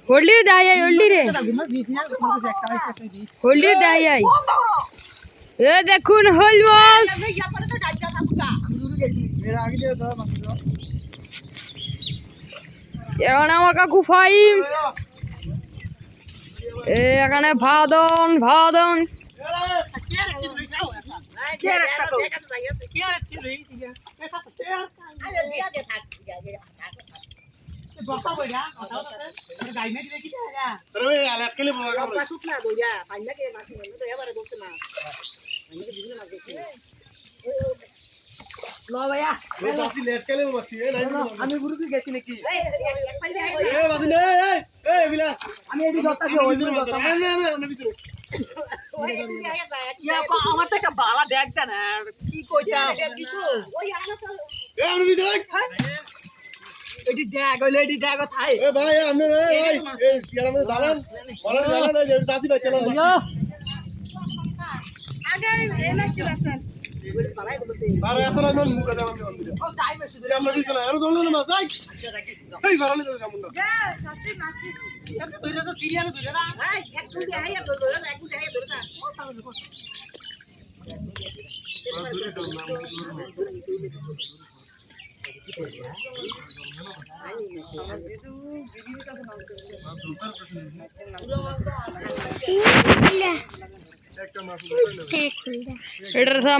হোল্ডি দাই আই হোল্ডি রে হোল্ডি দাই আই এ দেখুন হল মাছ এখানে আমার কাকু ফাইম এখানে ভাদন ভাদন আমি গুরুকে গেছি নাকি আমার তো একটা বালা দেখ না কি কইতাম এটি দেখ ওই লেডি দেখ থাই এ ভাই আপনি ভাই এই গ্রামে দালান বলেন দালান এই চাচি ভাই চলো আগে এই মাছটি বাসন আরে এখন আমি মুখে দাম ও চাই বেশি ধরে আমরা দিছ না আর দোলন মাছ আই এই বারানি ধরে যামু না যা সাথে মাছটি একটু ধরে তো সিরিয়াল ধরে না এই একটু দিয়ে আইয়া ধরে না একটু দিয়ে ধরে না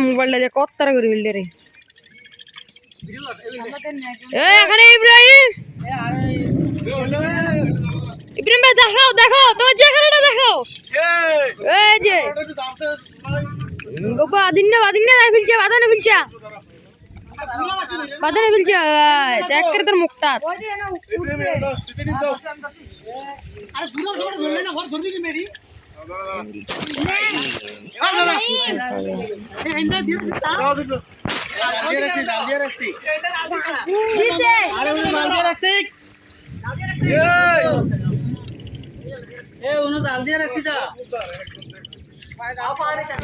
মোবাইলটা কত তারা করে ফেললে রে এখানে ইব্রাহিম ইব্রাহিম ভাই দেখাও দেখো তোমার চেহারাটা দেখাও এই যে গোপা আদিন্না বাদিন্না নাই ফেলছে বাদানে ফেলছে বাদানে ফেলছে চেক করে তোর মুখটা আরে দূর দূর ধরলে না ঘর ধরবি কি মেরি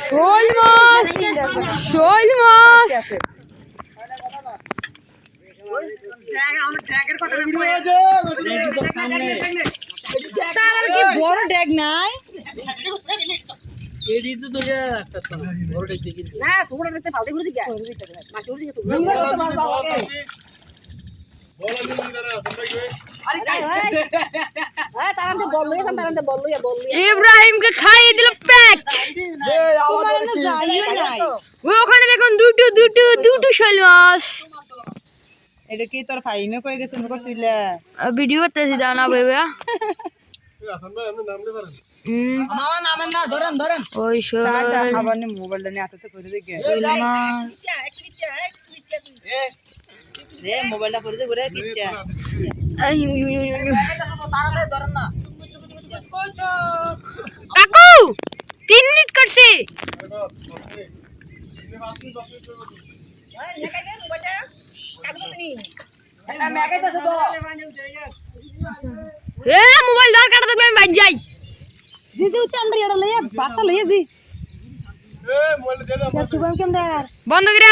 শোল মাছ শোল মাছ বড় ড্যাগ নাই না সুবড় দেখতে পাউডি করে দিগা মাছ উড়ে দিগা সুবড় ইব্রাহিম কে খাইয়ে দিল প্যাক ওখানে দেখুন দুটো শোল মাছ এটা কি তোর ফাইমে কই গেছে মুখ তুইলা ভিডিও করতেছি দাও না বেবা মামা নামেন না ধরেন ধরেন ওই শোল আবার নি মোবাইলটা নিয়ে হাতে করে দেখে রে মোবাইলটা করে দে ঘুরে পিচ্চা তাড়াতাড়ি ধরেন না কাকু 3 মিনিট করছে মোবাইল দর কাটা দেবে আমি বাইর যাই জি জি উঠে আমরা এটা লইয়া বাতা লইয়া জি এ মোবাইল দে না বন্ধ করে